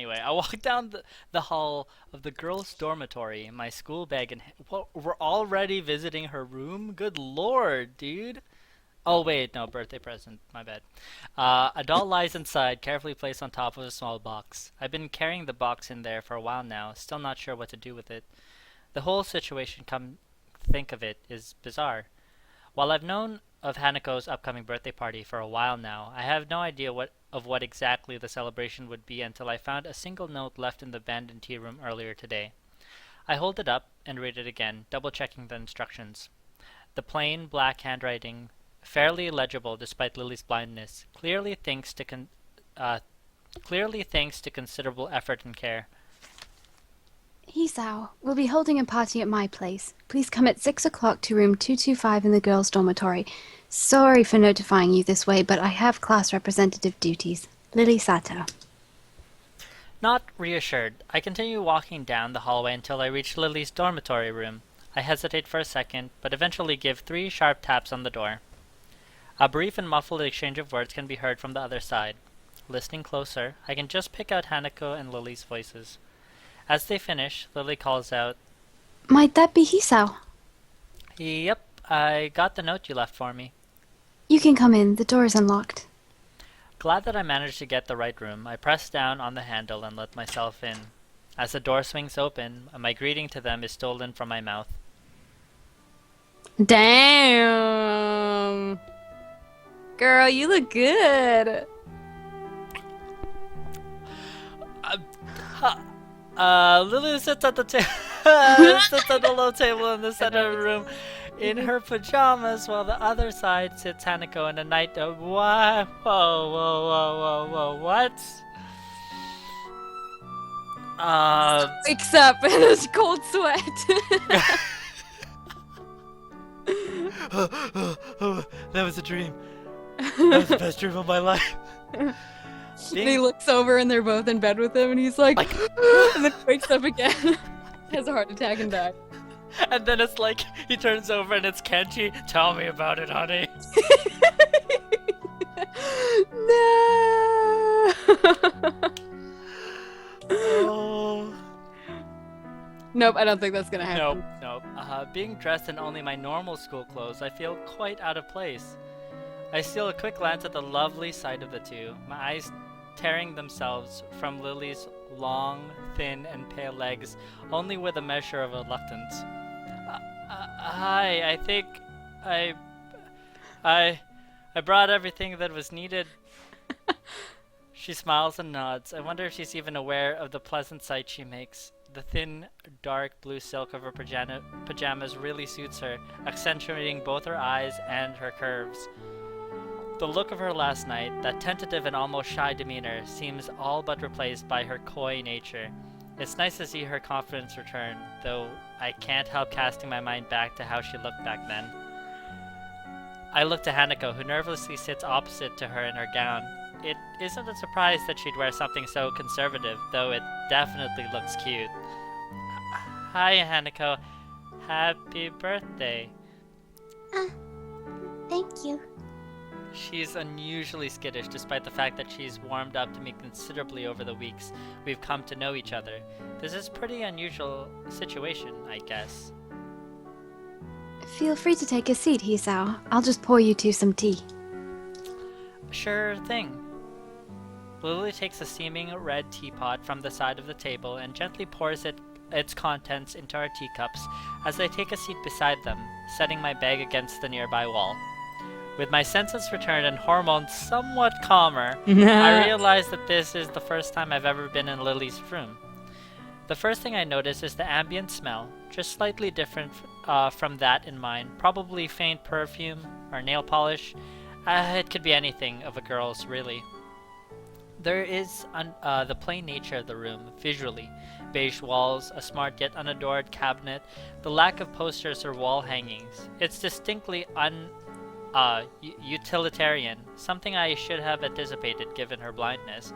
Anyway, I walked down the hall of the girls' dormitory, my school bag, and what, we're already visiting her room? Good lord, dude. Oh, wait, no, birthday present. My bad. A doll lies inside, carefully placed on top of a small box. I've been carrying the box in there for a while now, still not sure what to do with it. The whole situation, come think of it, is bizarre. While I've known of Hanako's upcoming birthday party for a while now, I have no idea what exactly the celebration would be until I found a single note left in the abandoned tea room earlier today. I hold it up and read it again, double-checking the instructions. The plain, black handwriting, fairly legible despite Lily's blindness, clearly thanks to considerable effort and care. Hisao, we'll be holding a party at my place. Please come at 6 o'clock to room 225 in the girls' dormitory. Sorry for notifying you this way, but I have class representative duties. Lily Sato. Not reassured, I continue walking down the hallway until I reach Lily's dormitory room. I hesitate for a second, but eventually give 3 sharp taps on the door. A brief and muffled exchange of words can be heard from the other side. Listening closer, I can just pick out Hanako and Lily's voices. As they finish, Lily calls out, Might that be Hisao? "Yep, I got the note you left for me." You can come in. The door is unlocked. Glad that I managed to get the right room, I press down on the handle and let myself in. As the door swings open, my greeting to them is stolen from my mouth. Damn! Girl, you look good. Lily sits at the sits at the low table in the center of the room in her pajamas, while the other side sits Hanako in a night. What? Whoa! What? Wakes up in a cold sweat. That was a dream. That was the best dream of my life. And he looks over and they're both in bed with him and he's like and then wakes up again. Has a heart attack and dies. And then it's like he turns over and it's Kenji. Tell me about it, honey. No. Oh. Nope, I don't think that's gonna happen. Nope. Being dressed in only my normal school clothes, I feel quite out of place. I steal a quick glance at the lovely sight of the two, my eyes tearing themselves from Lily's long, thin, and pale legs, only with a measure of reluctance. Hi, I think I brought everything that was needed. She smiles and nods. I wonder if she's even aware of the pleasant sight she makes. The thin, dark blue silk of her pajamas really suits her, accentuating both her eyes and her curves. The look of her last night, that tentative and almost shy demeanor, seems all but replaced by her coy nature. It's nice to see her confidence return, though I can't help casting my mind back to how she looked back then. I look to Hanako, who nervously sits opposite to her in her gown. It isn't a surprise that she'd wear something so conservative, though it definitely looks cute. Hi, Hanako. Happy birthday. Thank you. She's unusually skittish, despite the fact that she's warmed up to me considerably over the weeks we've come to know each other. This is a pretty unusual situation, I guess. Feel free to take a seat, Hisao. I'll just pour you two some tea. Sure thing. Lily takes a steaming red teapot from the side of the table and gently pours its contents into our teacups as I take a seat beside them, setting my bag against the nearby wall. With my senses returned and hormones somewhat calmer, I realize that this is the first time I've ever been in Lily's room. The first thing I notice is the ambient smell, just slightly different from that in mine. Probably faint perfume or nail polish. It could be anything of a girl's, really. There is the plain nature of the room, visually. Beige walls, a smart yet unadored cabinet, the lack of posters or wall hangings. It's distinctly utilitarian, something I should have anticipated given her blindness.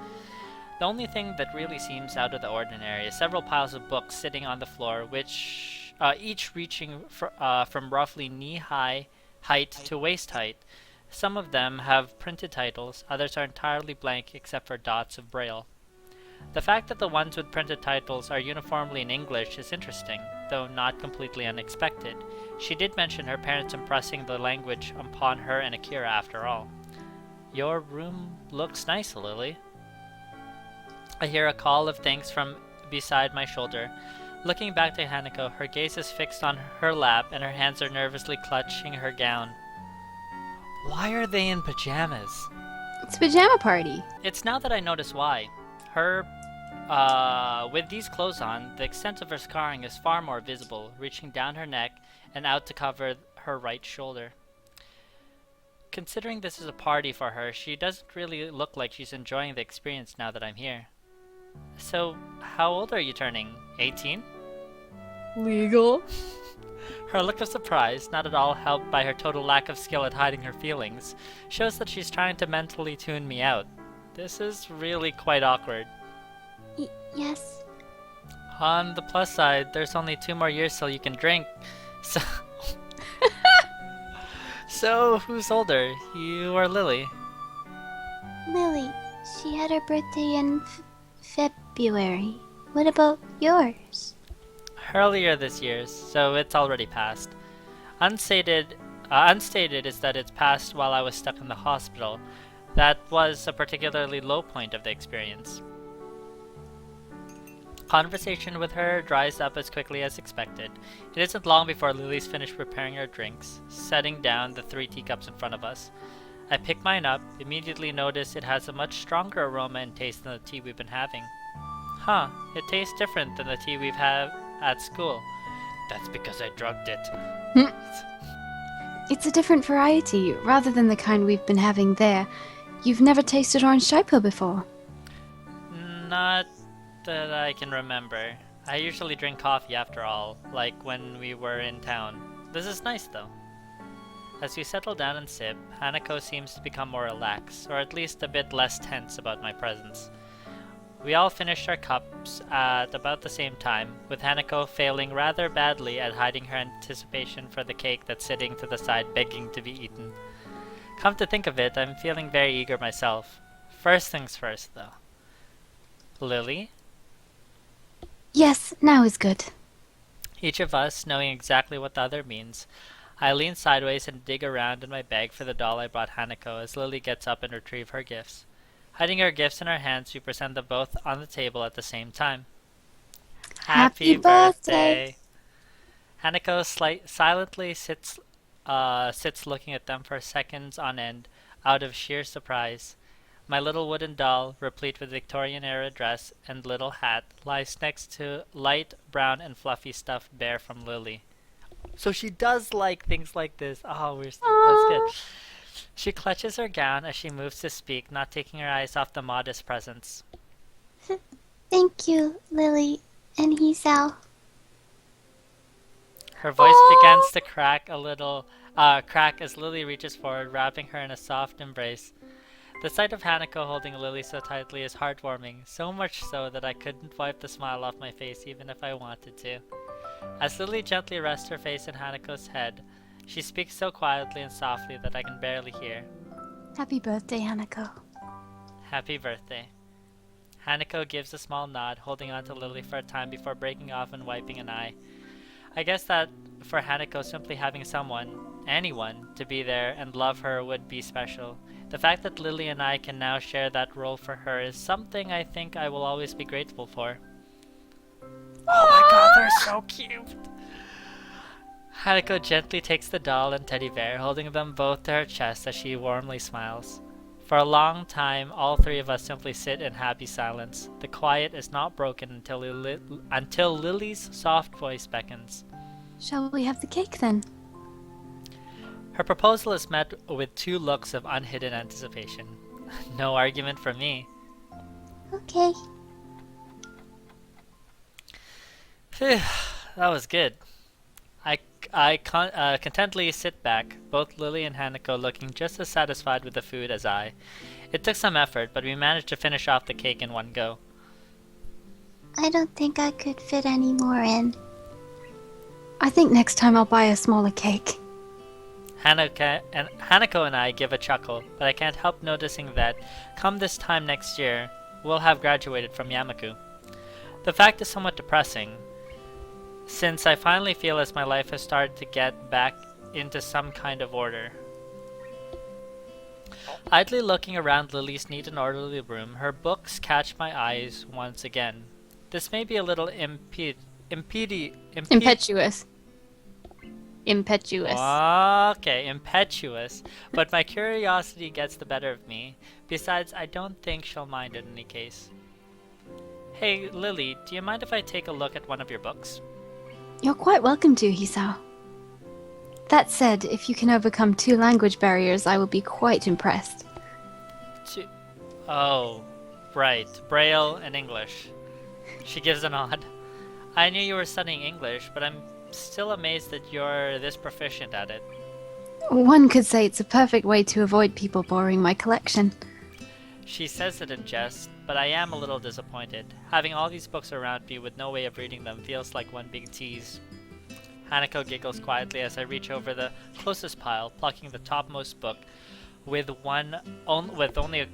The only thing that really seems out of the ordinary is several piles of books sitting on the floor, which each reaching from roughly knee-high height to waist height. Some of them have printed titles, others are entirely blank except for dots of braille. The fact that the ones with printed titles are uniformly in English is interesting, though not completely unexpected. She did mention her parents impressing the language upon her and Akira after all. Your room looks nice, Lily. I hear a call of thanks from beside my shoulder. Looking back to Hanako, her gaze is fixed on her lap and her hands are nervously clutching her gown. Why are they in pajamas? It's a pajama party. It's now that I notice why. With these clothes on, the extent of her scarring is far more visible, reaching down her neck and out to cover her right shoulder. Considering this is a party for her, she doesn't really look like she's enjoying the experience now that I'm here. So, how old are you turning? 18? Legal. Her look of surprise, not at all helped by her total lack of skill at hiding her feelings, shows that she's trying to mentally tune me out. This is really quite awkward. Yes. On the plus side, there's only 2 more years till you can drink, so... So, who's older, you or Lily? Lily, she had her birthday in February. What about yours? Earlier this year, so it's already passed. Unstated is that it's passed while I was stuck in the hospital. That was a particularly low point of the experience. Conversation with her dries up as quickly as expected. It isn't long before Lily's finished preparing our drinks, setting down the 3 teacups in front of us. I pick mine up, immediately notice it has a much stronger aroma and taste than the tea we've been having. Huh, it tastes different than the tea we've had at school. That's because I drugged it. It's a different variety, rather than the kind we've been having there. You've never tasted orange typo before. Not that I can remember. I usually drink coffee after all, like when we were in town. This is nice though. As we settle down and sip, Hanako seems to become more relaxed, or at least a bit less tense about my presence. We all finished our cups at about the same time, with Hanako failing rather badly at hiding her anticipation for the cake that's sitting to the side begging to be eaten. Come to think of it, I'm feeling very eager myself. First things first though. Lily? Yes, now is good. Each of us knowing exactly what the other means, I lean sideways and dig around in my bag for the doll I brought Hanako as Lily gets up and retrieves her gifts. Hiding her gifts in our hands, we present them both on the table at the same time. Happy birthday! Hanako silently sits looking at them for seconds on end, out of sheer surprise. My little wooden doll, replete with Victorian-era dress and little hat, lies next to light brown and fluffy stuffed bear from Lily. So she does like things like this. Oh, that's good. She clutches her gown as she moves to speak, not taking her eyes off the modest presents. Thank you, Lily and Hisao. Her voice begins to crack as Lily reaches forward, wrapping her in a soft embrace. The sight of Hanako holding Lily so tightly is heartwarming, so much so that I couldn't wipe the smile off my face even if I wanted to. As Lily gently rests her face in Hanako's head, she speaks so quietly and softly that I can barely hear. Happy birthday, Hanako. Happy birthday. Hanako gives a small nod, holding on to Lily for a time before breaking off and wiping an eye. I guess that for Hanako, simply having someone, anyone, to be there and love her would be special. The fact that Lily and I can now share that role for her is something I think I will always be grateful for. Oh my god, they're so cute! Hanako gently takes the doll and teddy bear, holding them both to her chest as she warmly smiles. For a long time, all 3 of us simply sit in happy silence. The quiet is not broken until Lily's soft voice beckons. Shall we have the cake then? Her proposal is met with 2 looks of unhidden anticipation. No argument from me. Okay. Phew, that was good. I contentedly sit back, both Lily and Hanako looking just as satisfied with the food as I. It took some effort, but we managed to finish off the cake in one go. I don't think I could fit any more in. I think next time I'll buy a smaller cake. Hanako and I give a chuckle, but I can't help noticing that, come this time next year, will have graduated from Yamaku. The fact is somewhat depressing, since I finally feel as my life has started to get back into some kind of order. Idly looking around Lily's neat and orderly room, her books catch my eyes once again. This may be a little Impetuous. Impetuous. Okay, impetuous, but my curiosity gets the better of me. Besides, I don't think she'll mind in any case. Hey, Lily, do you mind if I take a look at one of your books? You're quite welcome to, Hisao. That said, if you can overcome 2 language barriers, I will be quite impressed. Oh, right, Braille and English. She gives a nod. I knew you were studying English, but I'm still amazed that you're this proficient at it. One could say it's a perfect way to avoid people borrowing my collection. She says it in jest, but I am a little disappointed. Having all these books around me with no way of reading them feels like one big tease. Hanako giggles quietly as I reach over the closest pile, plucking the topmost book with only a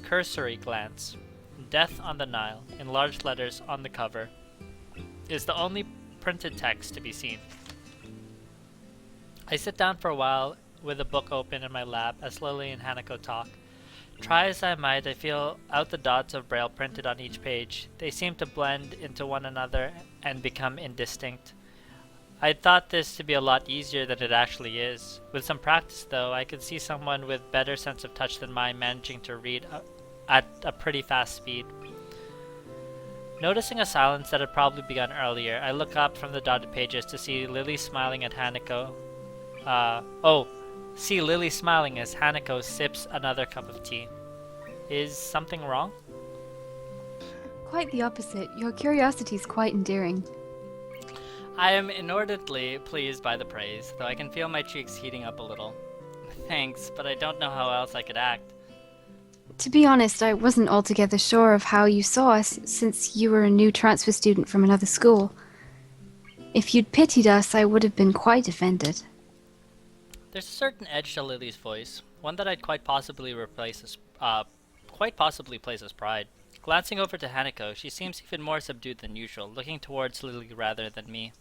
cursory glance. Death on the Nile, in large letters on the cover, is the only printed text to be seen. I sit down for a while with the book open in my lap as Lily and Hanako talk. Try as I might, I feel out the dots of Braille printed on each page. They seem to blend into one another and become indistinct. I thought this to be a lot easier than it actually is. With some practice though, I could see someone with better sense of touch than mine managing to read at a pretty fast speed. Noticing a silence that had probably begun earlier, I look up from the dotted pages to see Lily smiling at Hanako. See Lily smiling as Hanako sips another cup of tea. Is something wrong? Quite the opposite. Your curiosity is quite endearing. I am inordinately pleased by the praise, though I can feel my cheeks heating up a little. Thanks, but I don't know how else I could act. To be honest, I wasn't altogether sure of how you saw us, since you were a new transfer student from another school. If you'd pitied us, I would have been quite offended. There's a certain edge to Lily's voice, one that I'd quite possibly place as pride. Glancing over to Hanako, she seems even more subdued than usual, looking towards Lily rather than me.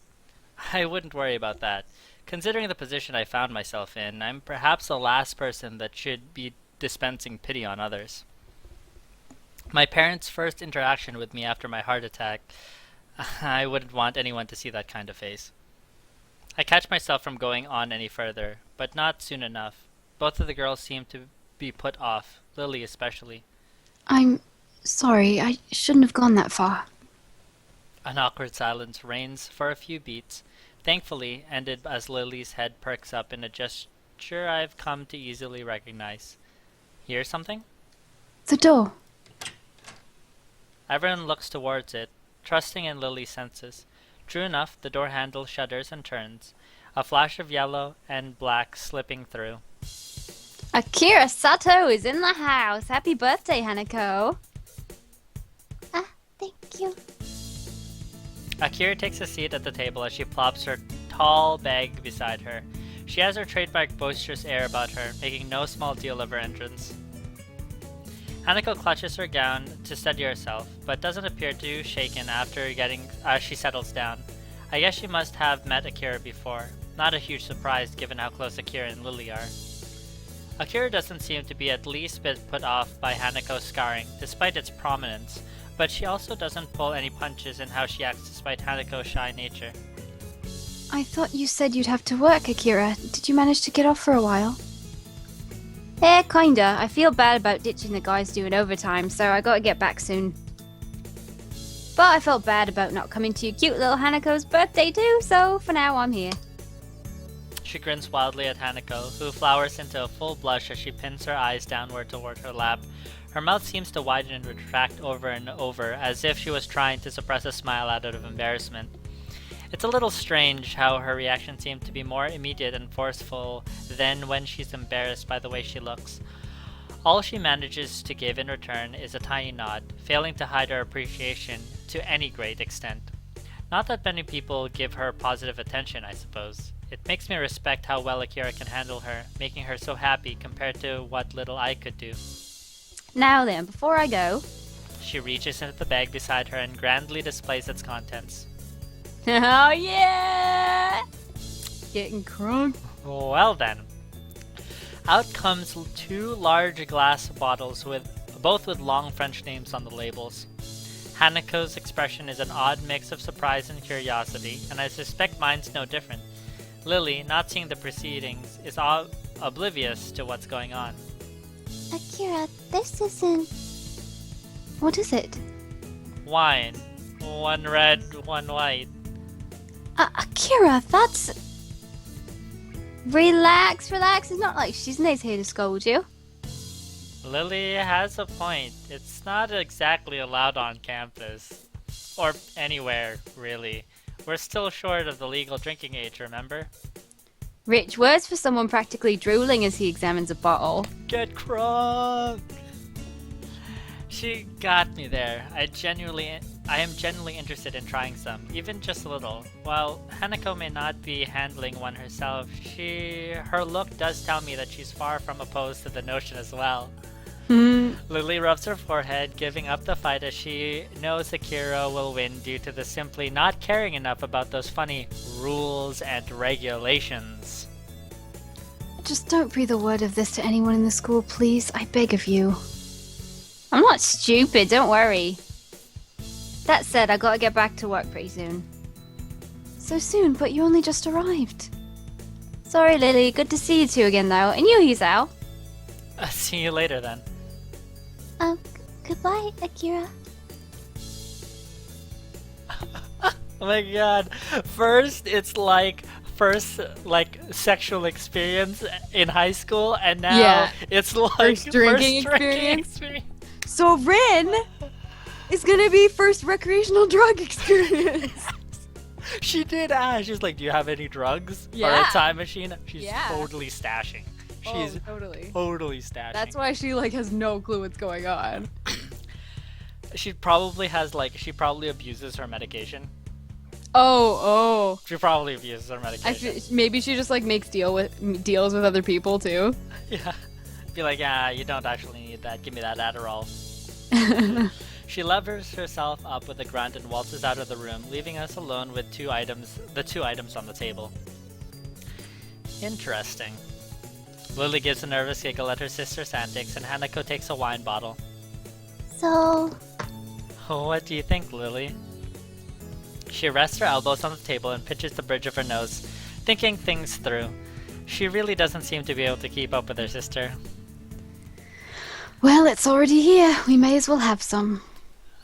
I wouldn't worry about that. Considering the position I found myself in, I'm perhaps the last person that should be dispensing pity on others. My parents' first interaction with me after my heart attack, I wouldn't want anyone to see that kind of face. I catch myself from going on any further, but not soon enough. Both of the girls seem to be put off, Lily especially. I'm sorry, I shouldn't have gone that far. An awkward silence reigns for a few beats, thankfully ended as Lily's head perks up in a gesture I've come to easily recognize. Hear something? The door. Everyone looks towards it, trusting in Lily's senses. True enough, the door handle shudders and turns, a flash of yellow and black slipping through. Akira Sato is in the house. Happy birthday, Hanako. Thank you. Akira takes a seat at the table as she plops her tall bag beside her. She has her trademark boisterous air about her, making no small deal of her entrance. Hanako clutches her gown to steady herself, but doesn't appear too shaken after she settles down. I guess she must have met Akira before. Not a huge surprise given how close Akira and Lily are. Akira doesn't seem to be at least bit put off by Hanako's scarring, despite its prominence, but she also doesn't pull any punches in how she acts despite Hanako's shy nature. I thought you said you'd have to work, Akira. Did you manage to get off for a while? Kinda. I feel bad about ditching the guys doing overtime, so I gotta get back soon. But I felt bad about not coming to your cute little Hanako's birthday too, so for now I'm here. She grins wildly at Hanako, who flowers into a full blush as she pins her eyes downward toward her lap. Her mouth seems to widen and retract over and over, as if she was trying to suppress a smile out of embarrassment. It's a little strange how her reaction seemed to be more immediate and forceful than when she's embarrassed by the way she looks. All she manages to give in return is a tiny nod, failing to hide her appreciation to any great extent. Not that many people give her positive attention, I suppose. It makes me respect how well Akira can handle her, making her so happy compared to what little I could do. Now then, before I go, She reaches into the bag beside her and grandly displays its contents. Oh yeah! Getting crunk. Well then. Out comes 2 large glass bottles both with long French names on the labels. Hanako's expression is an odd mix of surprise and curiosity, and I suspect mine's no different. Lily, not seeing the proceedings, is oblivious to what's going on. Akira, this isn't... What is it? Wine. 1 red, 1 white. Akira, that's... Relax. It's not like Shizune's here to scold you. Lily has a point. It's not exactly allowed on campus. Or anywhere, really. We're still short of the legal drinking age, remember? Rich words for someone practically drooling as he examines a bottle. Get crunk! She got me there. I am genuinely interested in trying some, even just a little. While Hanako may not be handling one herself, her look does tell me that she's far from opposed to the notion as well. Lily rubs her forehead, giving up the fight as she knows Akira will win due to the simply not caring enough about those funny rules and regulations. Just don't breathe a word of this to anyone in the school, please. I beg of you. I'm not stupid, don't worry. That said, I gotta get back to work pretty soon. So soon, but you only just arrived. Sorry, Lily. Good to see you two again, though. And you, Hisao. See you later, then. Goodbye, Akira. Oh my god. First sexual experience in high school, and now it's like first drinking experience. So Rin is gonna be first recreational drug experience. She did ask. She's like, do you have any drugs? Or Yeah. a time machine? She's Yeah. totally stashing. She's totally stashing. That's why she has no clue what's going on. She probably abuses her medication. Oh. She probably abuses her medication. Maybe she just makes deals with other people too. Yeah. Be like, yeah, you don't actually need that. Give me that Adderall. She levers herself up with a grunt and waltzes out of the room, leaving us alone with the two items on the table. Interesting. Lily gives a nervous giggle at her sister's antics, and Hanako takes a wine bottle. So... What do you think, Lily? She rests her elbows on the table and pinches the bridge of her nose, thinking things through. She really doesn't seem to be able to keep up with her sister. Well, it's already here. We may as well have some.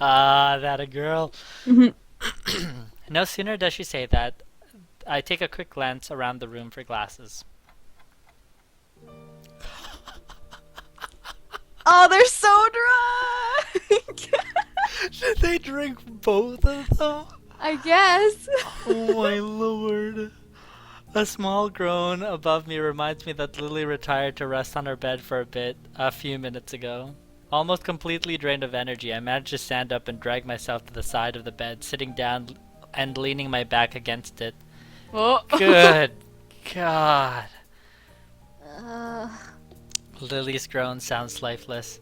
Ah, that a girl. No sooner does she say that, I take a quick glance around the room for glasses. Oh, they're so drunk! Did they drink both of them? I guess. Oh my lord. A small groan above me reminds me that Lily retired to rest on her bed for a few minutes ago. Almost completely drained of energy, I managed to stand up and drag myself to the side of the bed, sitting down and leaning my back against it. Oh. Good God. Uh, Lily's groan sounds lifeless.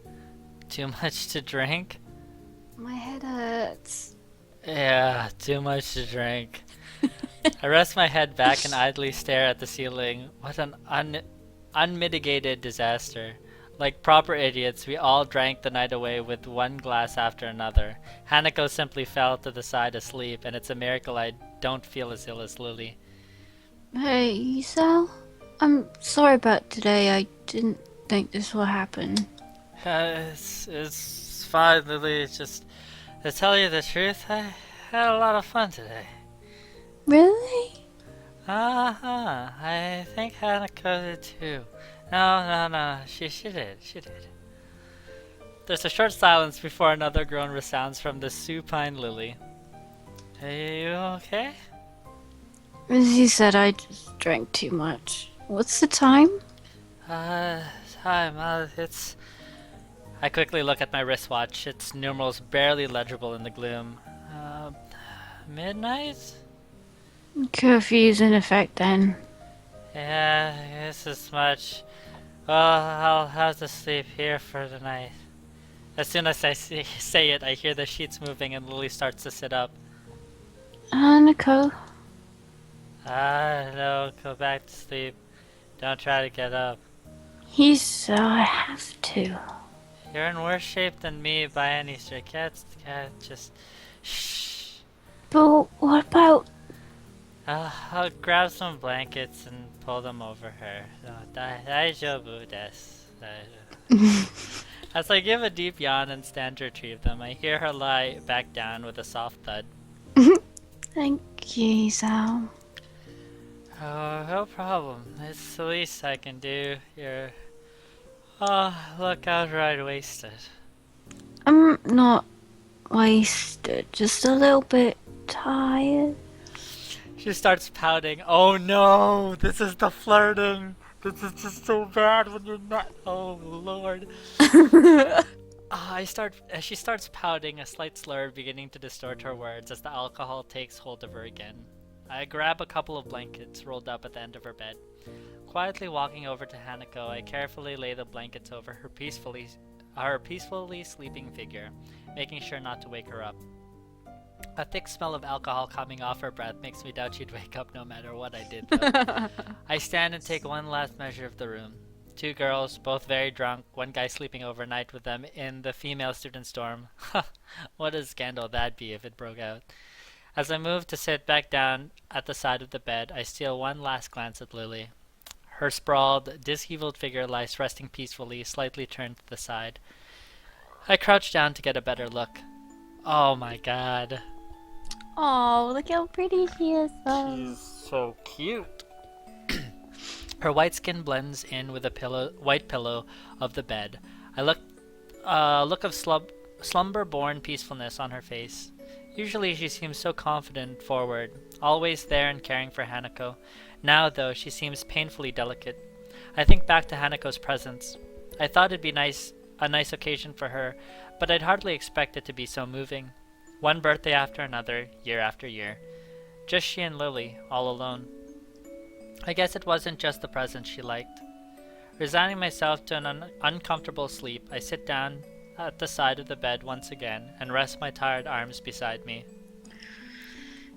Too much to drink? my head hurts. Yeah, too much to drink. I rest my head back and idly stare at the ceiling. What an unmitigated disaster. Like proper idiots, we all drank the night away with one glass after another. Hanako simply fell to the side asleep, and it's a miracle I don't feel as ill as Lily. Hey, Hisao? I'm sorry about today. I didn't think this would happen. It's fine, Lily. It's just, to tell you the truth, I had a lot of fun today. Really? I think Hanako did too. No, she did. There's a short silence before another groan resounds from the supine Lily. Are you okay? As he said, I just drank too much. What's the time? It's... I quickly look at my wristwatch, its numerals barely legible in the gloom. Midnight? Curfew's in effect then. Yeah, I guess as much. Well, I'll have to sleep here for the night. As soon as I say it, I hear the sheets moving and Lily starts to sit up. Hanako. No, go back to sleep. Don't try to get up. I have to. You're in worse shape than me by any stretch. Just shh. But what about... I'll grab some blankets and pull them over her. No, daijoubu desu. As I give a deep yawn and stand to retrieve them, I hear her lie back down with a soft thud. Thank you, Hisao. Oh, no problem. It's the least I can do. Look outright wasted. I'm not wasted, just a little bit tired. She starts pouting. Oh no! This is the flirting! This is just so bad when you're not. Oh lord. She starts pouting, a slight slur beginning to distort her words as the alcohol takes hold of her again. I grab a couple of blankets rolled up at the end of her bed. Quietly walking over to Hanako, I carefully lay the blankets over her peacefully sleeping figure, making sure not to wake her up. A thick smell of alcohol coming off her breath makes me doubt she'd wake up no matter what I did, though. I stand and take one last measure of the room. 2 girls, both very drunk, one guy sleeping overnight with them in the female student's dorm. What a scandal that'd be if it broke out. As I move to sit back down at the side of the bed, I steal one last glance at Lily. Her sprawled, disheveled figure lies resting peacefully, slightly turned to the side. I crouch down to get a better look. Oh my god. Oh, look how pretty she is. She's so cute. Her white skin blends in with the white pillow of the bed. I look of slumber-born peacefulness on her face. Usually she seems so confident and forward, always there and caring for Hanako. Now, though, she seems painfully delicate. I think back to Hanako's presence. I thought it'd be a nice occasion for her, but I'd hardly expect it to be so moving. One birthday after another, year after year. Just she and Lily, all alone. I guess it wasn't just the present she liked. Resigning myself to an uncomfortable sleep, I sit down at the side of the bed once again and rest my tired arms beside me.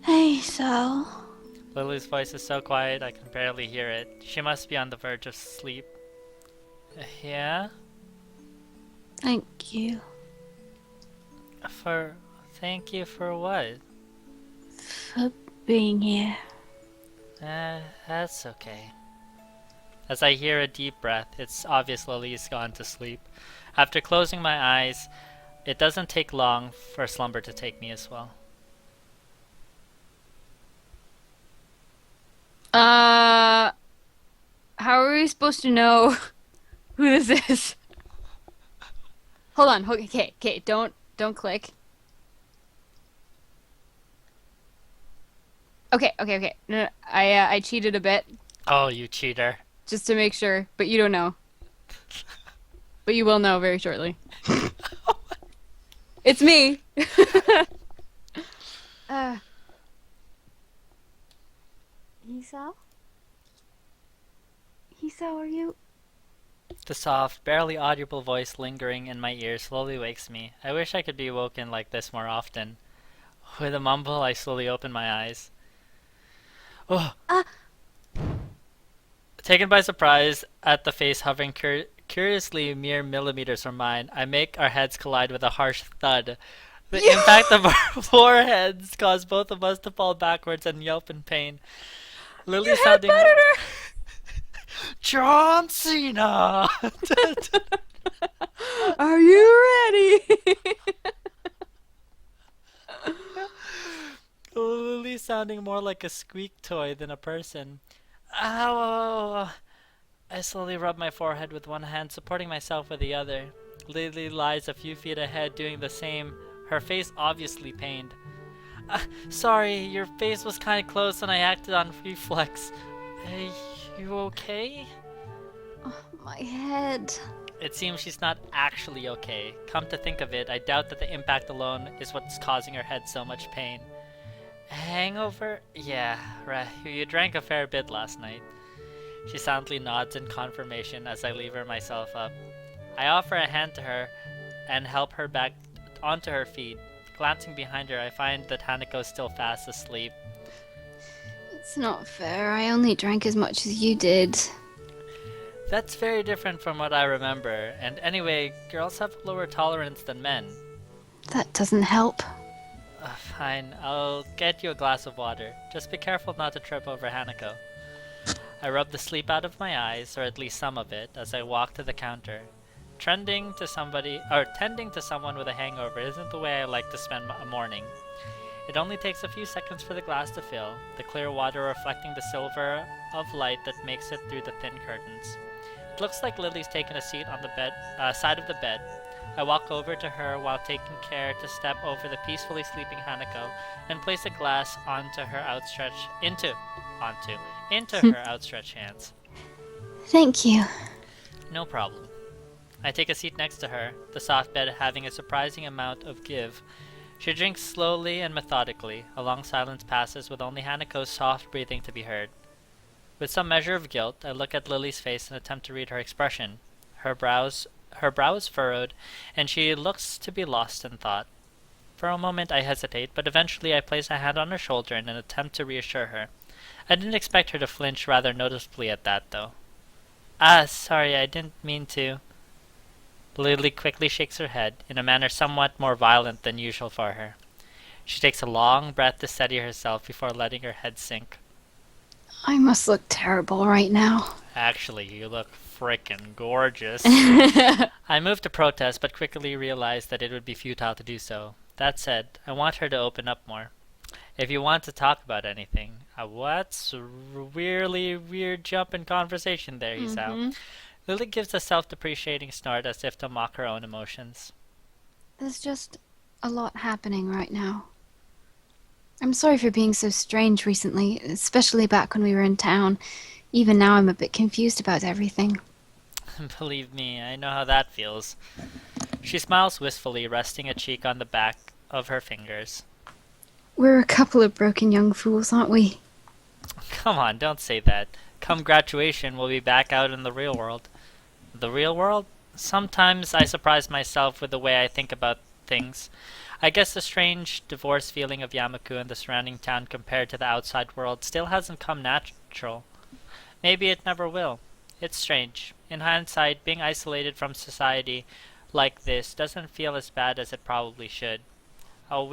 Hey, Sal. Lily's voice is so quiet I can barely hear it. She must be on the verge of sleep. Yeah? Thank you. Thank you for what? For being here. That's okay. As I hear a deep breath, it's obvious Lily's gone to sleep. After closing my eyes, it doesn't take long for slumber to take me as well. How are we supposed to know who this is? Hold on. Okay, don't click. Okay. No, I cheated a bit Oh, you cheater. just to make sure, but you don't know. But you will know very shortly. It's me. Hisao? Hisao, are you? The soft, barely audible voice lingering in my ear slowly wakes me. I wish I could be woken like this more often. With a mumble, I slowly open my eyes. Oh! Taken by surprise at the face hovering curiously mere millimeters from mine, I make our heads collide with a harsh thud. The impact of our foreheads caused both of us to fall backwards and yelp in pain. Lily sounding John Cena. Are you ready? Lily sounding more like a squeak toy than a person. Ow! I slowly rub my forehead with one hand, supporting myself with the other. Lily lies a few feet ahead, doing the same, her face obviously pained. Sorry, your face was kinda close and I acted on reflex. You okay? Oh, my head. It seems she's not actually okay. Come to think of it, I doubt that the impact alone is what's causing her head so much pain. Hangover? Yeah, right. You drank a fair bit last night. She soundly nods in confirmation as I lever myself up. I offer a hand to her and help her back onto her feet. Glancing behind her, I find that Hanako is still fast asleep. It's not fair. I only drank as much as you did. That's very different from what I remember, and anyway, girls have a lower tolerance than men. That doesn't help. Fine, I'll get you a glass of water. Just be careful not to trip over Hanako. I rub the sleep out of my eyes, or at least some of it, as I walk to the counter. Tending to someone with a hangover isn't the way I like to spend a morning. It only takes a few seconds for the glass to fill, the clear water reflecting the silver of light that makes it through the thin curtains. It looks like Lily's taken a seat on the side of the bed. I walk over to her while taking care to step over the peacefully sleeping Hanako and place a glass into her outstretched hands. Thank you. No problem. I take a seat next to her, the soft bed having a surprising amount of give. She drinks slowly and methodically. A long silence passes with only Hanako's soft breathing to be heard. With some measure of guilt, I look at Lily's face and attempt to read her expression. Her brow is furrowed, and she looks to be lost in thought. For a moment I hesitate, but eventually I place a hand on her shoulder in an attempt to reassure her. I didn't expect her to flinch rather noticeably at that, though. Sorry, I didn't mean to. Lily quickly shakes her head, in a manner somewhat more violent than usual for her. She takes a long breath to steady herself before letting her head sink. I must look terrible right now. Actually, you look frickin' gorgeous. I move to protest, but quickly realize that it would be futile to do so. That said, I want her to open up more. If you want to talk about anything. What's a really weird jump in conversation there, Hisao? Lily gives a self-depreciating snort as if to mock her own emotions. There's just a lot happening right now. I'm sorry for being so strange recently, especially back when we were in town. Even now I'm a bit confused about everything. Believe me, I know how that feels. She smiles wistfully, resting a cheek on the back of her fingers. We're a couple of broken young fools, aren't we? Come on, don't say that. Come graduation, we'll be back out in the real world. The real world? Sometimes I surprise myself with the way I think about things. I guess the strange divorce feeling of Yamaku and the surrounding town compared to the outside world still hasn't come natural. Maybe it never will. It's strange. In hindsight, being isolated from society like this doesn't feel as bad as it probably should. A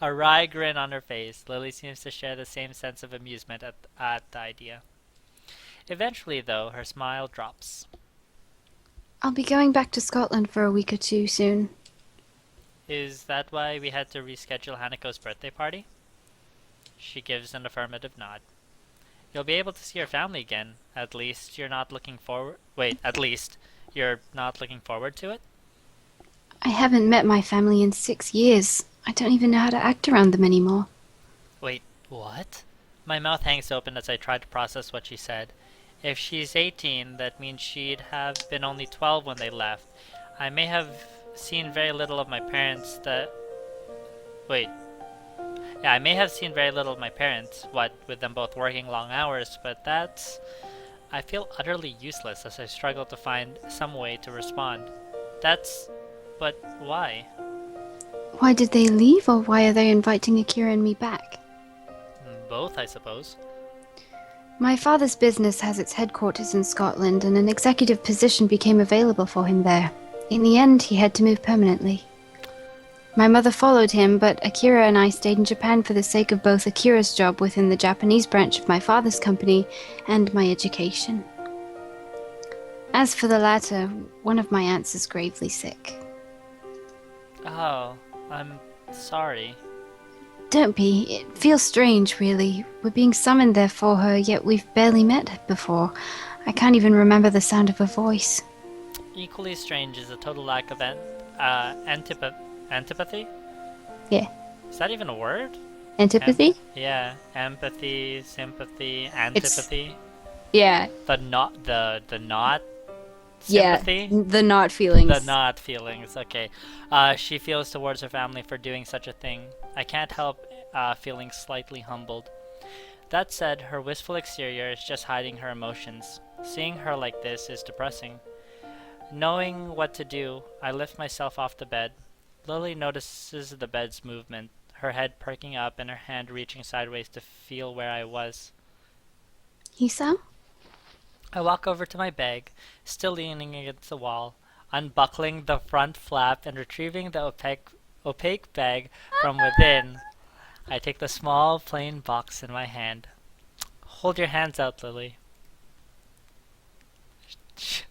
wry grin on her face. Lily seems to share the same sense of amusement at the idea. Eventually, though, her smile drops. I'll be going back to Scotland for a week or two soon. Is that why we had to reschedule Hanako's birthday party? She gives an affirmative nod. You'll be able to see your family again. At least you're not looking forward to it? I haven't met my family in 6 years. I don't even know how to act around them anymore. Wait, what? My mouth hangs open as I try to process what she said. If she's 18, that means she'd have been only 12 when they left. I may have seen very little of my parents I may have seen very little of my parents, what with them both working long hours, but I feel utterly useless as I struggle to find some way to respond. But why? Why did they leave, or why are they inviting Akira and me back? Both, I suppose. My father's business has its headquarters in Scotland, and an executive position became available for him there. In the end, he had to move permanently. My mother followed him, but Akira and I stayed in Japan for the sake of both Akira's job within the Japanese branch of my father's company and my education. As for the latter, one of my aunts is gravely sick. Oh, I'm sorry. Don't be. It feels strange, really. We're being summoned there for her, yet we've barely met before. I can't even remember the sound of her voice. Equally strange is a total lack of antipathy? Yeah. Is that even a word? Antipathy? Yeah. Empathy, sympathy, antipathy. Yeah. The not sympathy? Yeah, the not feelings. The not feelings, okay. She feels towards her family for doing such a thing. I can't help feeling slightly humbled. That said, her wistful exterior is just hiding her emotions. Seeing her like this is depressing. Knowing what to do, I lift myself off the bed. Lily notices the bed's movement, her head perking up and her hand reaching sideways to feel where I was. Hisao? I walk over to my bag, still leaning against the wall, unbuckling the front flap and retrieving the opaque bag from within. I take the small, plain box in my hand. Hold your hands out, Lily. She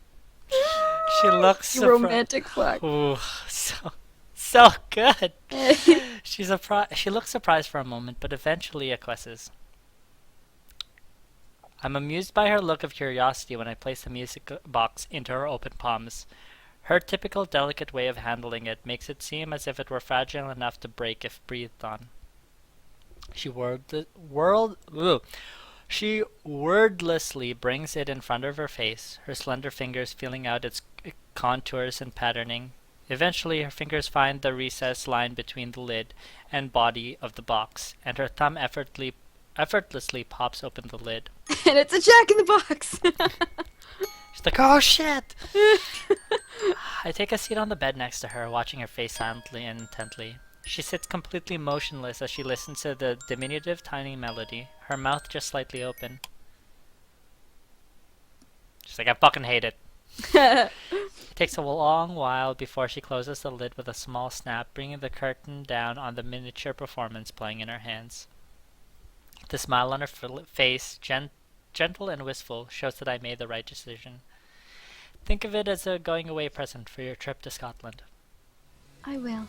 looks surprised. Romantic fuck. Ooh, so good. She looks surprised for a moment, but eventually acquiesces. I'm amused by her look of curiosity when I place the music box into her open palms. Her typical delicate way of handling it makes it seem as if it were fragile enough to break if breathed on. She wordlessly brings it in front of her face, her slender fingers feeling out its contours and patterning. Eventually, her fingers find the recessed line between the lid and body of the box, and her thumb effortlessly pops open the lid. And it's a Jack in the Box! She's like, oh shit! I take a seat on the bed next to her, watching her face silently and intently. She sits completely motionless as she listens to the diminutive tiny melody, her mouth just slightly open. She's like, I fucking hate it. It takes a long while before she closes the lid with a small snap, bringing the curtain down on the miniature performance playing in her hands. The smile on her face, gentle and wistful, shows that I made the right decision. Think of it as a going-away present for your trip to Scotland. I will.